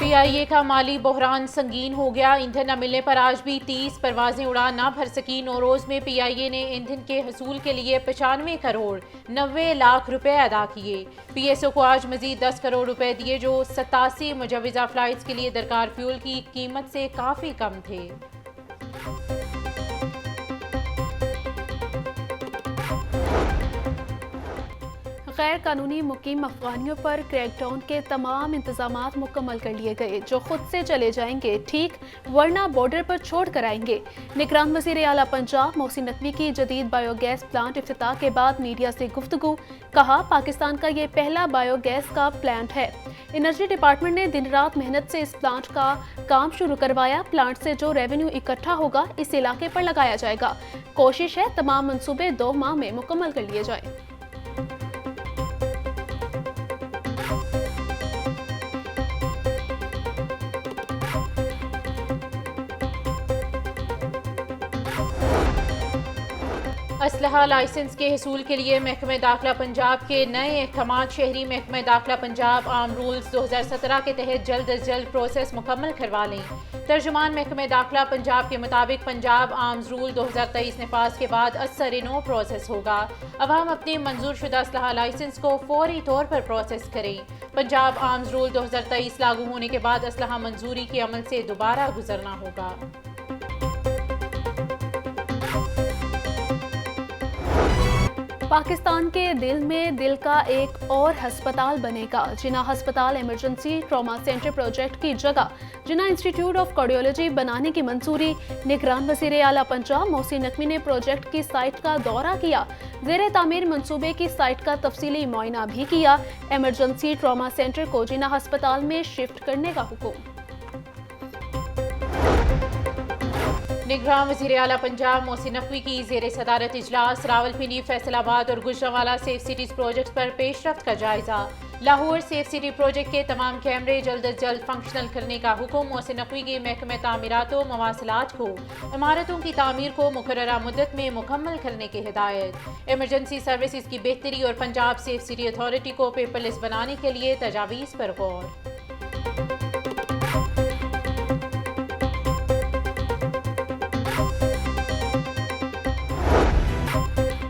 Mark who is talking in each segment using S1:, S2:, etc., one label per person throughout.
S1: PIA का माली बहरान संगीन हो गया। ईंधन न मिलने पर आज भी 30 परवाजें उड़ान ना भर सकी। नौरोज में PIA ने ईंधन के हसूल के लिए 95 करोड़ 90 लाख रुपए अदा किए। PSO को आज मजीद 10 करोड़ रुपए दिए जो 87 मुजवजा फ्लाइट्स के लिए दरकार फ्यूल की कीमत से काफ़ी कम थे।
S2: गैर कानूनी मुकीम अफगानियों पर क्रैकडाउन के तमाम इंतजामात मुकम्मल कर लिए गए। जो खुद से चले जाएंगे ठीक, वरना बॉर्डर पर छोड़ कर आएंगे। निगरान वज़ीर आला पंजाब मोहसिन नकवी की जदीद बायोगैस प्लांट इफ्तिताह के बाद मीडिया से गुफ्तगू। कहा, पाकिस्तान का ये पहला बायोगैस का प्लांट है। एनर्जी डिपार्टमेंट ने दिन रात मेहनत से इस प्लांट का काम शुरू करवाया। प्लांट से जो रेवेन्यू इकट्ठा होगा इस इलाके पर लगाया जाएगा। कोशिश है तमाम मंसूबे 2 माह में मुकम्मल कर लिए जाएं।
S1: असलहा लाइसेंस के हसूल के लिए महकमे दाखिला पंजाब के नए अहकाम। शहरी महकमे दाखिला पंजाब आम रूल्स 2017 के तहत जल्द अज जल्द प्रोसेस मुकम्मल करवा लें। तर्जुमान महकमे दाखिला पंजाब के मुताबिक पंजाब आर्म्स रूल 2023 नफाज के बाद असर नो प्रोसेस होगा। अवाम अपने मंजूर शुदा असलहा लाइसेंस को फौरी तौर पर प्रोसेस करें। पंजाब आर्म्स रूल 2023 लागू होने के बाद असलहा मंजूरी के अमल से दोबारा गुजरना होगा।
S2: पाकिस्तान के दिल में दिल का एक और हस्पताल बनेगा। जिना हस्पताल इमरजेंसी ट्रॉमा सेंटर प्रोजेक्ट की जगह जिना इंस्टीट्यूट ऑफ कार्डियोलॉजी बनाने की मंजूरी। निगरान वज़ीर आला पंजाब मोहसिन नकवी ने प्रोजेक्ट की साइट का दौरा किया। ज़ेरे तामीर मंसूबे की साइट का तफसीली मुआयना भी किया। इमरजेंसी ट्रॉमा सेंटर को जिना हस्पताल में शिफ्ट करने का हुक्म।
S1: निगरान वज़ीर आला पंजाब मोहसिन नकवी की ज़ेरे सदारत इजलास। रावलपिंडी, फैसलाबाद और गुजरांवाला सेफ सिटीज़ प्रोजेक्ट पर पेशरफ्त का जायजा। लाहौर सेफ सिटी प्रोजेक्ट के तमाम कैमरे जल्द अज जल्द फंक्शनल करने का हुक्म। मोहसिन नकवी के महकमे तामीरात व मवासिलात को इमारतों की तामीर को मुकर्ररा मुद्दत में मुकम्मल करने की हिदायत। इमरजेंसी सर्विसेज की बेहतरी और पंजाब सेफ सिटी अथॉरिटी को पेपरलेस बनाने के लिए तजावीज़ पर गौर।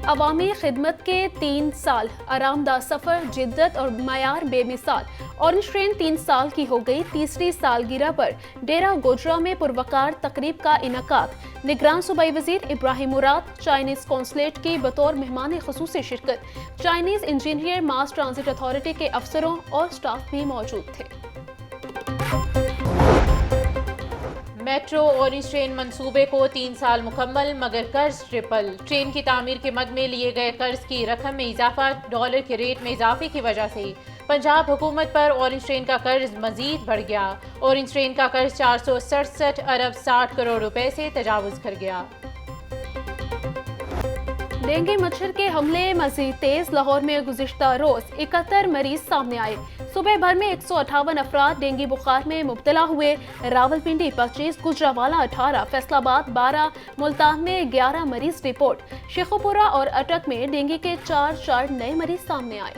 S2: अवामी खिदमत के 3 साल, आरामदा सफ़र, जिद्दत और मयार बेमिसाल। ऑरेंज ट्रेन 3 साल की हो गई। तीसरी सालगिरह पर डेरा गोजरा में पुरवकार तकरीब का इनकाद। निगरान सूबाई वज़ीर इब्राहिम मुराद, चाइनीज़ कौंसलेट की बतौर मेहमान खुसूसी शिरकत। चाइनीज़ इंजीनियर मास ट्रांजिट अथॉरिटी के अफसरों और स्टाफ भी मौजूद थे।
S1: मेट्रो ऑरेंज ट्रेन मंसूबे को 3 साल मुकम्मल, मगर कर्ज ट्रिपल। ट्रेन की तामीर के मद में लिए गए कर्ज की रकम में इजाफा। डॉलर के रेट में इजाफे की वजह से पंजाब हुकूमत पर ऑरेंज ट्रेन का कर्ज मजीद बढ़ गया। ऑरेंज ट्रेन का कर्ज 467 अरब 60 करोड़ रुपए से तजावुज कर गया।
S2: डेंगू मच्छर के हमले मजीद तेज। लाहौर में गुज़िश्ता रोज 71 मरीज सामने आए। सुबह भर में 158 अफराद डेंगू बुखार में मुब्तला हुए। रावलपिंडी 25, गुजरांवाला 18, फैसलाबाद 12, मुल्तान में 11 मरीज रिपोर्ट। शेखुपुरा और अटक में डेंगू के 4 नए मरीज सामने आए।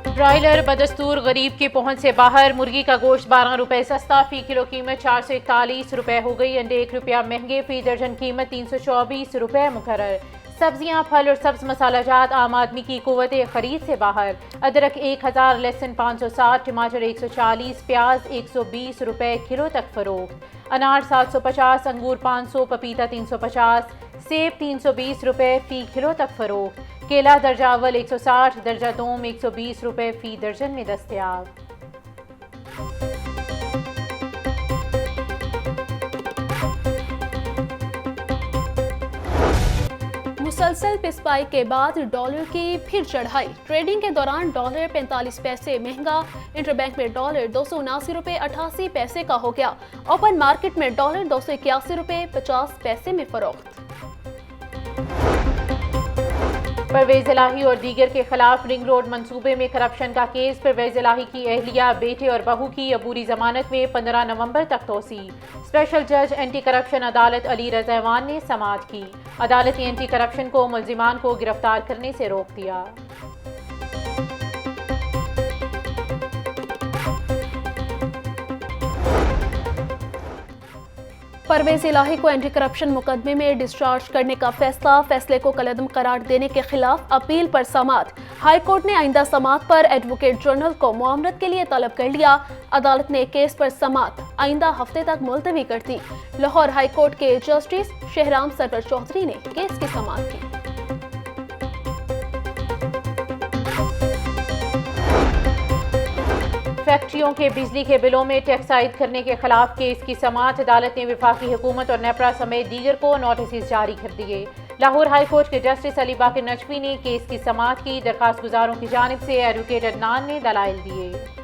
S1: ब्रायलर बदस्तूर गरीब की पहुंच से बाहर। मुर्गी का गोश्त 12 रुपए सस्ता, फी किलो कीमत 441 रुपए हो गई। अंडे 1 रुपया महंगे, फी दर्जन कीमत 324 रुपए मुकर्रर। सब्जियां, फल और सब्ज मसालाजात आम आदमी की कुव्वत खरीद से बाहर। अदरक 1000, लहसुन 560, टमाटर 140, प्याज 120 रुपए किलो तक फरोख्त। अनार 750, अंगूर 500, पपीता 350, सेब 320 रुपए फी किलो तक फरोख्त। केला दर्जा अव्वल 160, दर्जा दोम 120 रुपए फी दर्जन में दस्तयाब।
S2: मुसलसल पिस्पाई के बाद डॉलर की फिर चढ़ाई। ट्रेडिंग के दौरान डॉलर 45 पैसे महंगा। इंटरबैंक में डॉलर 279 रुपए 88 पैसे का हो गया। ओपन मार्केट में डॉलर 281 रुपए 50 पैसे में फरोख्त।
S1: परवेज इलाही और दीगर के खिलाफ रिंग रोड मंसूबे में करप्शन का केस। परवेज इलाही की अहलिया, बेटे और बहू की अबूरी जमानत में 15 नवंबर तक तोसी। स्पेशल जज एंटी करप्शन अदालत अली रज़ावान ने समाअत की। अदालत ने एंटी करप्शन को मुल्जिमान को गिरफ्तार करने से रोक दिया।
S2: परवेज इलाही को एंटी करप्शन मुकदमे में डिस्चार्ज करने का फैसले को कलअदम करार देने के खिलाफ अपील पर समाअत। हाई कोर्ट ने आइंदा समाअत पर एडवोकेट जनरल को मुआवनत के लिए तलब कर लिया। अदालत ने केस पर समाअत आइंदा हफ्ते तक मुलतवी कर दी। लाहौर हाई कोर्ट के जस्टिस शहराम सरवर चौधरी ने केस की समाअत की।
S1: फैक्ट्रियों के बिजली के बिलों में टैक्स आयद करने के खिलाफ केस की समाअत। अदालत ने वफाकी हुकूमत और नेपरा समेत दीगर को नोटिस जारी कर दिए। लाहौर हाई कोर्ट के जस्टिस अली बाकर नजवी ने केस की समाअत की। दरखास्त गुजारों की जानिब से एडवोकेट अदनान ने दलाइल दिए।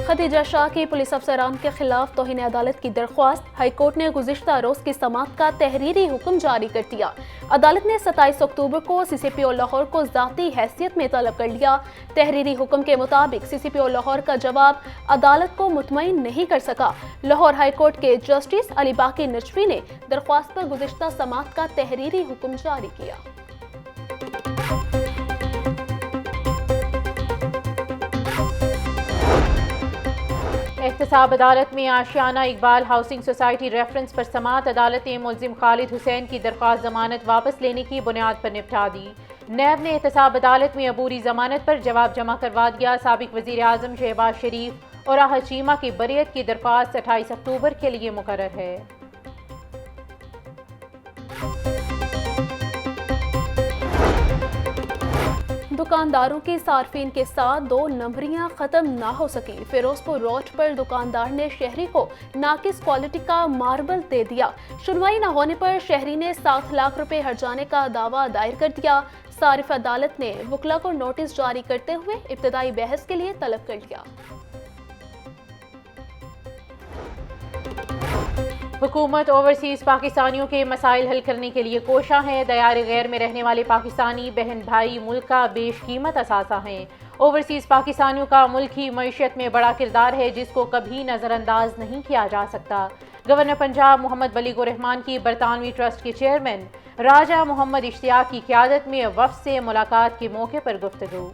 S2: खदीजा शाह की पुलिस अफसरान के खिलाफ तौहीन अदालत की दरख्वास्त। हाईकोर्ट ने गुज़िश्ता रोज की समाअत का तहरीरी हुक्म जारी कर दिया। अदालत ने 27 अक्टूबर को CCPO लाहौर को ज़ाती हैसियत में तलब कर लिया। तहरीरी हुक्म के मुताबिक CCPO लाहौर का जवाब अदालत को मुतमईन नहीं कर सका। लाहौर हाई कोर्ट के जस्टिस अली बाकर नजवी ने दरख्वास्त पर गुज़िश्ता समाअत का तहरीरी हुक्म जारी किया।
S1: एहतसाब अदालत में आशियाना इकबाल हाउसिंग सोसाइटी रेफरेंस पर समाअत। अदालत ने मुल्जिम खालिद हुसैन की दरख्वास्त जमानत वापस लेने की बुनियाद पर निपटा दी। नैब ने एहतसाब अदालत में अबूरी जमानत पर जवाब जमा करवा दिया। साबिक वजीर आजम शहबाज शरीफ और राहत चीमा की बरियत की दरख्वास्त 28 अक्टूबर के लिए मुकर्रर है।
S2: दुकानदारों की सार्फिन के साथ 2 नंबरियां खत्म ना हो सकी। फिरोजपुर रोड पर दुकानदार ने शहरी को नाकिस क्वालिटी का मार्बल दे दिया। सुनवाई न होने पर शहरी ने 7 लाख रुपए हर्जाने का दावा दायर कर दिया। सारिफ अदालत ने वकला को नोटिस जारी करते हुए इब्तदाई बहस के लिए तलब कर लिया।
S1: हुकूमत ओवरसीज पाकिस्तानियों के मसाइल हल करने के लिए कोशा है। दयार गैर में रहने वाले पाकिस्तानी बहन भाई मुल्क का बेशकीमत असासा हैं। ओवरसीज पाकिस्तानियों का मुल्क की मईशत में बड़ा किरदार है जिसको कभी नज़रअंदाज नहीं किया जा सकता। गवर्नर पंजाब मोहम्मद बलीगुर रहमान की बरतानवी ट्रस्ट के चेयरमैन राजा मोहम्मद इश्तियाक की क़यादत में वफ़द से मुलाकात के मौके पर गुफ्तगू।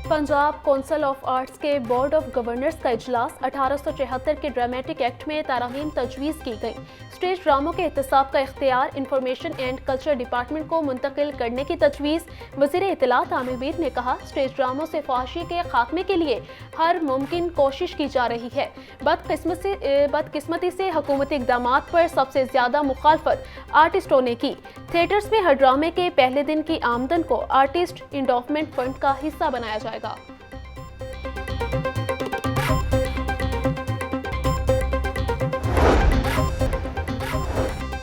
S2: पंजाब कौंसिल ऑफ आर्ट्स के बोर्ड ऑफ गवर्नर्स का इजलास। 1874 के ड्रामेटिक एक्ट में तारामीम तजवीज़ की गई। स्टेज ड्रामों के एहतसाब का इख्तियार इंफॉर्मेशन एंड कल्चर डिपार्टमेंट को मुंतकिल करने की तजवीज़। वज़ीर इत्तलात आमिर मीर ने कहा, स्टेज ड्रामों से फहाशी के खात्मे के लिए हर मुमकिन कोशिश की जा रही है। बदकिस्मती से हुकूमती इक़दामात पर सबसे ज़्यादा मुखालफत आर्टिस्टों ने की। थिएटर्स में हर ड्रामे के पहले दिन की आमदन को आर्टिस्ट इंडोवमेंट फंड का हिस्सा बनाया जाएगा।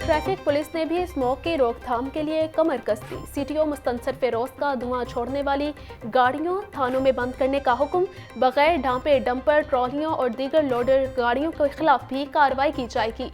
S2: ट्रैफिक पुलिस ने भी स्मोक की रोकथाम के लिए कमर कस दी। CTO मुस्तनसर फिरोज का धुआं छोड़ने वाली गाड़ियों थानों में बंद करने का हुक्म। बगैर ढांपे डंपर, ट्रॉलियों और दीगर लोडर गाड़ियों के खिलाफ भी कार्रवाई की जाएगी।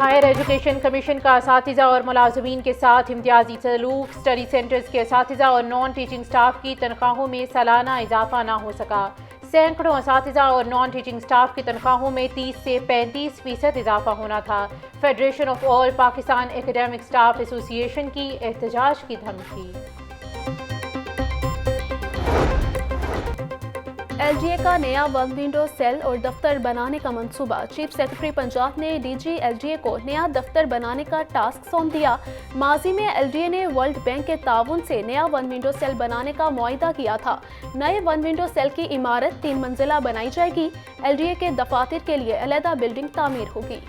S1: हायर एजुकेशन कमीशन का असातिज़ा और मुलाजमीन के साथ इम्तियाजी सलूक। स्टडी सेंटर्स के असातिज़ा और नॉन टीचिंग स्टाफ की तनख्वाहों में सालाना इजाफा ना हो सका। सैकड़ों असातिज़ा और नॉन टीचिंग स्टाफ की तनख्वाहों में 30 से 35% इजाफा होना था। Federation of all Pakistan academic staff association की एहतजाज की धमकी।
S2: LGA का नया 1 विंडो सेल और दफ्तर बनाने का मंसूबा। चीफ सेक्रेटरी पंजाब ने DG LGA को नया दफ्तर बनाने का टास्क सौंप दिया। माजी में LGA ने वर्ल्ड बैंक के ताउन से नया 1 विंडो सेल बनाने का मुआहिदा किया था। नए 1 विंडो सेल की इमारत 3 मंजिला बनाई जाएगी। LGA के दफातर के लिए अलहदा बिल्डिंग तामीर होगी।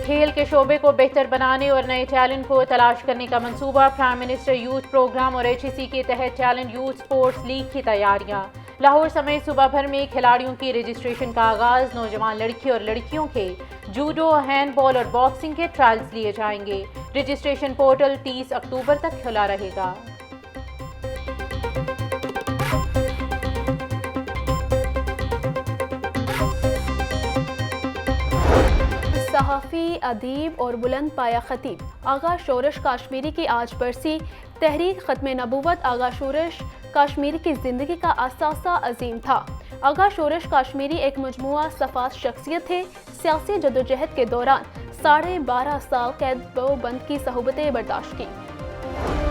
S1: खेल के शोबे को बेहतर बनाने और नए टैलेंट को तलाश करने का मंसूबा। प्राइम मिनिस्टर यूथ प्रोग्राम और HEC के तहत टैलेंट यूथ स्पोर्ट्स लीग की तैयारियां। लाहौर समेत सूबा भर में खिलाड़ियों की रजिस्ट्रेशन का आगाज। नौजवान लड़की और लड़कियों के जूडो, हैंडबॉल और बॉक्सिंग के ट्रायल्स लिए जाएंगे। रजिस्ट्रेशन पोर्टल 30 अक्टूबर तक खुला रहेगा।
S2: सहाफ़ी, अदीब और बुलंद पाया खतीब आगा शोरश काश्मीरी की आज बरसी। तहरीक ख़त्म नबूवत आगा शोरश कश्मीरी की जिंदगी का असासा अजीम था। आगा शोरश कश्मीरी एक मजमुआ सफात शख्सियत थे। सियासी जदोजहद के दौरान 12.5 साल कैद व बंद की सहूबतें बर्दाश्त की।